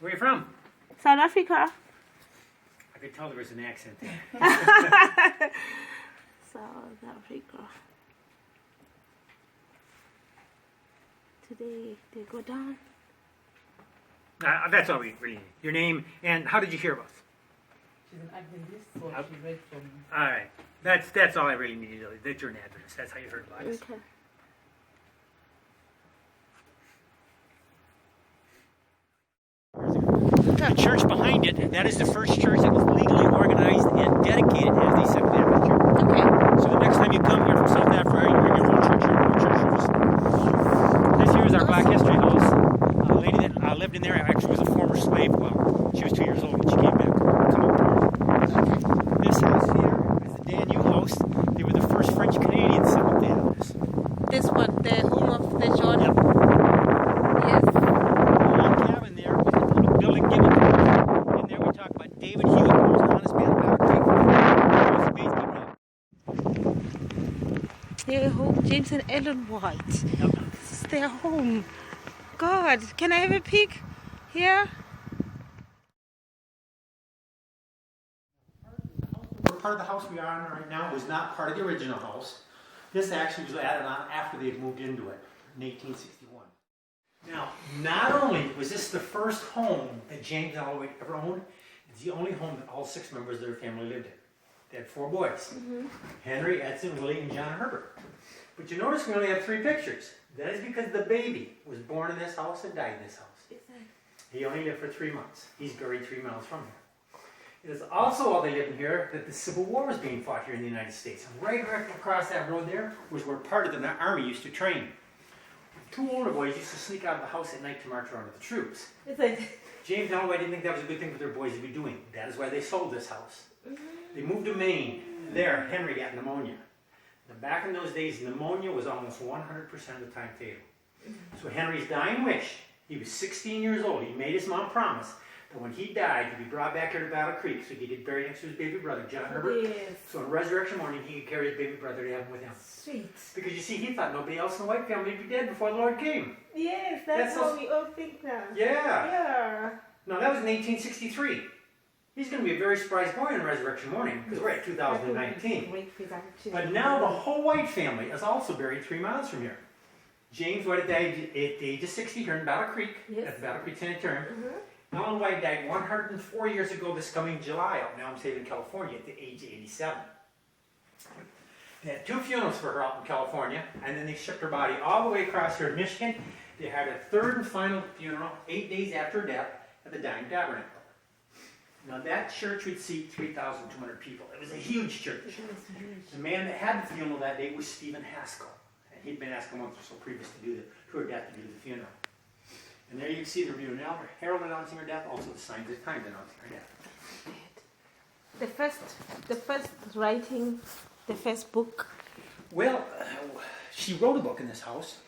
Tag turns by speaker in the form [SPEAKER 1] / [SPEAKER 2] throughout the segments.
[SPEAKER 1] Where are you from?
[SPEAKER 2] South Africa.
[SPEAKER 1] I could tell there was an accent there.
[SPEAKER 2] South Africa. Today they go down.
[SPEAKER 1] That's all we really need. Your name and how did you hear of us?
[SPEAKER 3] She's an Adventist, so she read from.
[SPEAKER 1] All right. That's all I really needed. That you're an Adventist. That's how you heard about us.
[SPEAKER 2] Okay.
[SPEAKER 1] The church behind it, that is the first church that was legally organized and dedicated as the Seventh Adventist Church.
[SPEAKER 2] Okay.
[SPEAKER 1] So the next time you come here from South Africa, you're in your own church, This here is our Black History House. A lady that lived in there actually was a former slave. Well, she was 2 years old when she came back. This house here is the Daniel House. They were the first French Canadians settled down this.
[SPEAKER 2] This one, the home of the John.
[SPEAKER 1] Yep.
[SPEAKER 2] Yes.
[SPEAKER 1] The log cabin there was a little building given to them. In there we talk about David Hewitt, who was an honest man about
[SPEAKER 2] Their home, James and Ellen White.
[SPEAKER 1] Yep.
[SPEAKER 2] This is their home. God, can I have a peek here?
[SPEAKER 1] Part of the house we are in right now was not part of the original house. This actually was added on after they had moved into it in 1861. Now, not only was this the first home that James and Ellen White ever owned, it's the only home that all 6 members of their family lived in. They had 4 boys, Henry, Edson, Willie, and John Herbert. But you notice we only have 3 pictures. That is because the baby was born in this house and died in this house. He only lived for 3 months. He's buried 3 miles from here. It is also while they lived in here that the Civil War was being fought here in the United States. And right across that road there was where part of the army used to train. 2 older boys used to sneak out of the house at night to march around with the troops. James and Ellen White didn't think that was a good thing for their boys to be doing. That is why they sold this house. They moved to Maine. There, Henry got pneumonia. Now, back in those days, pneumonia was almost 100% of the time fatal. So Henry's dying wish, he was 16 years old. He made his mom promise that when he died, he'd be brought back here to Battle Creek so he could get buried next to his baby brother, John Herbert.
[SPEAKER 2] Yes.
[SPEAKER 1] So on resurrection morning, he could carry his baby brother to heaven with him.
[SPEAKER 2] Sweet.
[SPEAKER 1] Because you see, he thought nobody else in the White family would be dead before the Lord came.
[SPEAKER 2] Yes,
[SPEAKER 1] That's
[SPEAKER 2] that's how
[SPEAKER 1] so-
[SPEAKER 2] we all think now.
[SPEAKER 1] Yeah.
[SPEAKER 2] Yeah.
[SPEAKER 1] Now, that was in 1863. He's going to be a very surprised boy on resurrection morning because we're at 2019. But now the whole White family is also buried 3 miles from here. James White died at the age of 60 here in Battle Creek,
[SPEAKER 2] Yes.
[SPEAKER 1] at the Battle Creek Sanitarium. Ellen White died 104 years ago this coming July out in Elm Haven, California at the age of 87. They had 2 funerals for her out in California, and then they shipped her body all the way across here to Michigan. They had a 3rd and final funeral 8 days after her death at the Dying Tabernacle. Now that church would seat 3,200 people. It was a huge church. The man that had the funeral that day was Stephen Haskell. And he'd been asked a month or so previous to her death to do the funeral. And there you can see the herald announcing her death, also the signs of times announcing her death.
[SPEAKER 2] The first writing, the first book.
[SPEAKER 1] Well, she wrote a book in this house.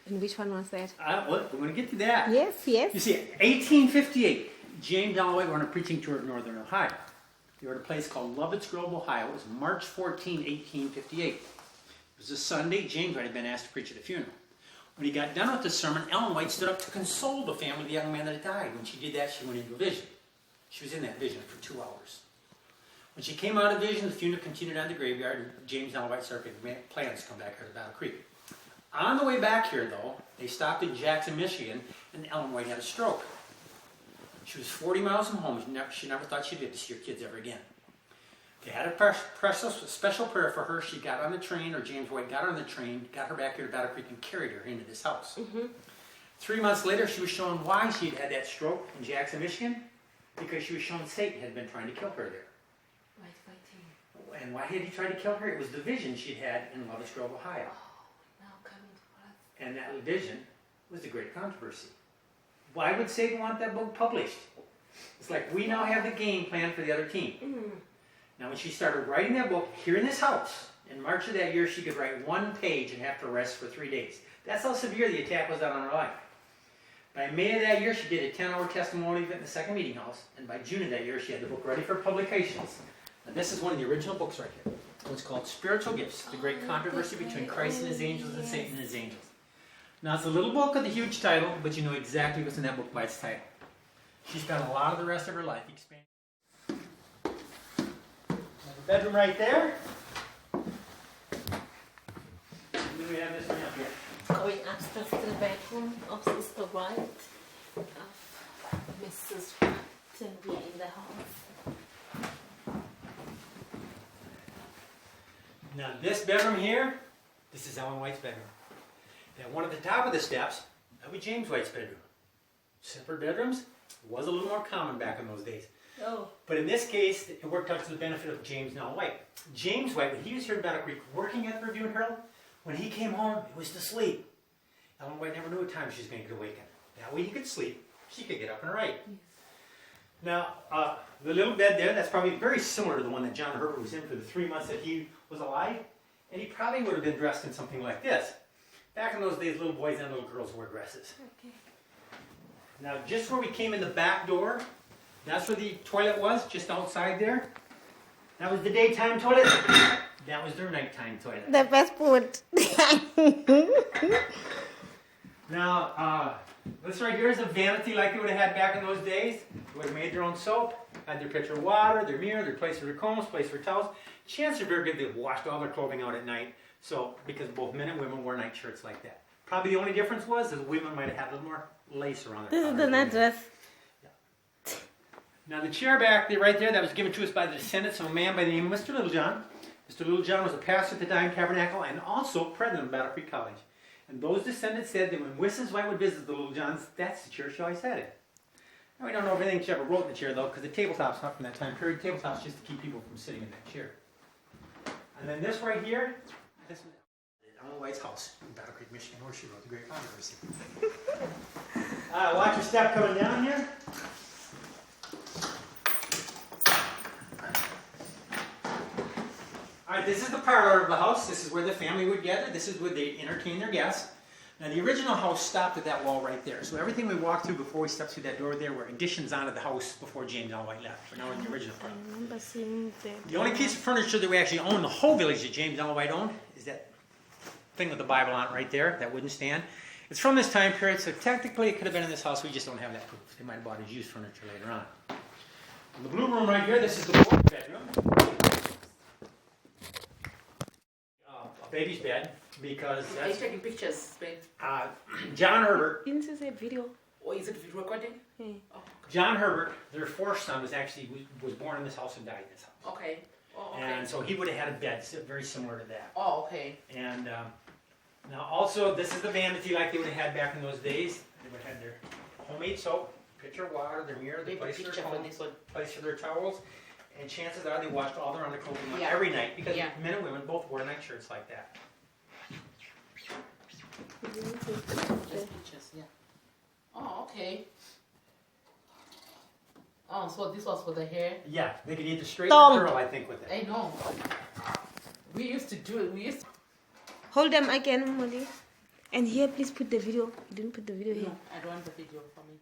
[SPEAKER 2] And which one was that?
[SPEAKER 1] Well, we're going to get to that.
[SPEAKER 2] Yes, yes.
[SPEAKER 1] You see, 1858, James and Ellen White were on a preaching tour in northern Ohio. They were at a place called Lovett's Grove, Ohio. It was March 14, 1858. It was a Sunday. James White had been asked to preach at a funeral. When he got done with the sermon, Ellen White stood up to console the family of the young man that had died. When she did that, she went into a vision. She was in that vision for 2 hours. When she came out of the vision, the funeral continued on the graveyard, and James and Ellen White started making plans to come back here to Battle Creek. On the way back here, though, they stopped in Jackson, Michigan, and Ellen White had a stroke. She was 40 miles from home. She never thought she'd live to see her kids ever again. They had a special prayer for her. She got on the train, or James White got on the train, got her back here to Battle Creek, and carried her into this house. 3 months later, she was shown why she had that stroke in Jackson, Michigan, because she was shown Satan had been trying to kill her there. And why had he tried to kill her? It was the vision she'd had in Lovett's Grove, Ohio. And that vision was the great controversy. Why would Satan want that book published? It's like we now have the game plan for the other team. Now when she started writing that book here in this house, in March of that year she could write 1 page and have to rest for 3 days. That's how severe the attack was on her life. By May of that year she did a 10-hour testimony event in the second meeting house, and by June of that year she had the book ready for publications. And this is one of the original books right here. It's called Spiritual Gifts, the great controversy between Christ and his angels and Satan and his angels. Now it's a little book with a huge title, but you know exactly what's in that book by its title. She spent a lot of the rest of her life expanding. There's a bedroom right there. And then we have this one up here.
[SPEAKER 4] Going upstairs to the bedroom of Sister White, of Mrs. White, and we are in the house.
[SPEAKER 1] Now this bedroom here, this is Ellen White's bedroom. Now one at the top of the steps, that was James White's bedroom. Separate bedrooms was a little more common back in those days.
[SPEAKER 4] Oh.
[SPEAKER 1] But in this case, it worked out to the benefit of James and Ellen White. James White, when he was here in Battle Creek working at the Review and Herald, when he came home, he was to sleep. Ellen White never knew what time she was going to get awakened. That way he could sleep, she could get up and write.
[SPEAKER 4] Yes.
[SPEAKER 1] Now, the little bed there, that's probably very similar to the one that John Herbert was in for the 3 months that he was alive. And he probably would have been dressed in something like this. Back in those days, little boys and little girls wore dresses.
[SPEAKER 4] Okay.
[SPEAKER 1] Now, just where we came in the back door, that's where the toilet was, just outside there. That was the daytime toilet. That was their nighttime toilet.
[SPEAKER 2] The passport.
[SPEAKER 1] Now, this right here is a vanity like they would have had back in those days. They would have made their own soap, had their pitcher of water, their mirror, their place for their combs, place for towels. Chances are very good they've washed all their clothing out at night. So, because both men and women wore night shirts like that. Probably the only difference was that women might have had a little more lace around their
[SPEAKER 2] This is the night dress.
[SPEAKER 1] Now the chair back there, right there, that was given to us by the descendants of a man by the name of Mr. Littlejohn. Mr. Littlejohn was a pastor at the Dime Tabernacle and also president of Battle Creek College. And those descendants said that when Mrs. White would visit the Littlejohns, that's the chair she always had it. Now we don't know if anything she ever wrote in the chair though, because the tabletop's not from that time period. Tabletop's just to keep people from sitting in that chair. And then this right here, this is Ellen White's house in Battle Creek, Michigan, where she wrote the Great Controversy. Watch your step coming down here. Alright, this is the parlor of the house. This is where the family would gather. This is where they entertain their guests. Now the original house stopped at that wall right there. So everything we walked through before we stepped through that door there were additions onto the house before James Ellen White left. We're now in the original part.
[SPEAKER 2] I remember seeing that.
[SPEAKER 1] The only piece of furniture that we actually own, the whole village that James Ellen White owned, is that thing with the Bible on it right there, that wooden stand. It's from this time period, so technically it could have been in this house. We just don't have that proof. They might have bought his used furniture later on. In the blue room right here, this is the boys' bedroom. A baby's bed, because
[SPEAKER 3] Are you
[SPEAKER 1] that's
[SPEAKER 3] taking pictures, babe?
[SPEAKER 1] John Herbert.
[SPEAKER 2] Didn't you say video?
[SPEAKER 3] Or is it video recording?
[SPEAKER 2] Hey.
[SPEAKER 3] Oh,
[SPEAKER 1] John Herbert, their fourth son, was born in this house and died in this house.
[SPEAKER 3] okay. Oh, okay.
[SPEAKER 1] And so he would have had a bed very similar to that.
[SPEAKER 3] Oh, okay.
[SPEAKER 1] And now also, this is the vanity like they would have had back in those days. They would have had their homemade soap, pitcher of water, their mirror, their
[SPEAKER 3] Take a
[SPEAKER 1] place for
[SPEAKER 3] picture
[SPEAKER 1] their
[SPEAKER 3] for
[SPEAKER 1] comb,
[SPEAKER 3] this one.
[SPEAKER 1] place for their towels. And chances are they washed all their underclothing
[SPEAKER 3] Yeah.
[SPEAKER 1] every night because
[SPEAKER 3] Yeah.
[SPEAKER 1] men and women both wore night shirts like that.
[SPEAKER 3] Just pictures, yeah. Oh, okay. Oh, so this was for the hair?
[SPEAKER 1] Yeah, they could either straight
[SPEAKER 2] Tom.
[SPEAKER 1] or curl, I think, with it.
[SPEAKER 3] I know. We used to do it. We used to...
[SPEAKER 2] Hold them again, Molly. And here, please put the video. You didn't put the video here.
[SPEAKER 3] No, I don't want the video for me.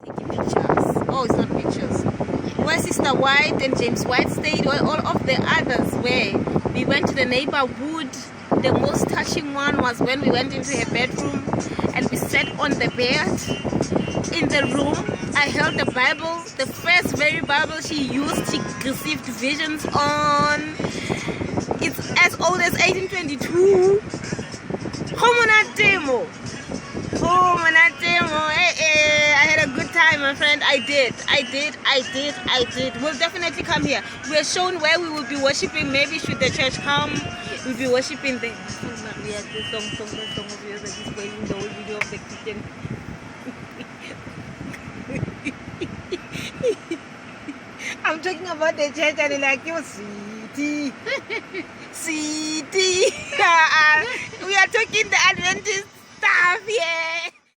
[SPEAKER 2] Taking pictures. Oh, it's not pictures. Where's sister? Sister White and James White stayed, where all of the others were. We went to the neighborhood. The most touching one was when we went into her bedroom and we sat on the bed in the room. I held the Bible, the first very Bible she used, she received visions on. It's as old as 1822. Homonatemo. I had a good time, my friend. I did. We'll definitely come here. We're shown where we will be worshiping. Maybe should the church come, we'll be worshiping there. The song of yours that is playing the whole video of the kitchen. I'm talking about the church and they're like, yo, sweetie. Sweetie. We are talking the Adventist stuff here.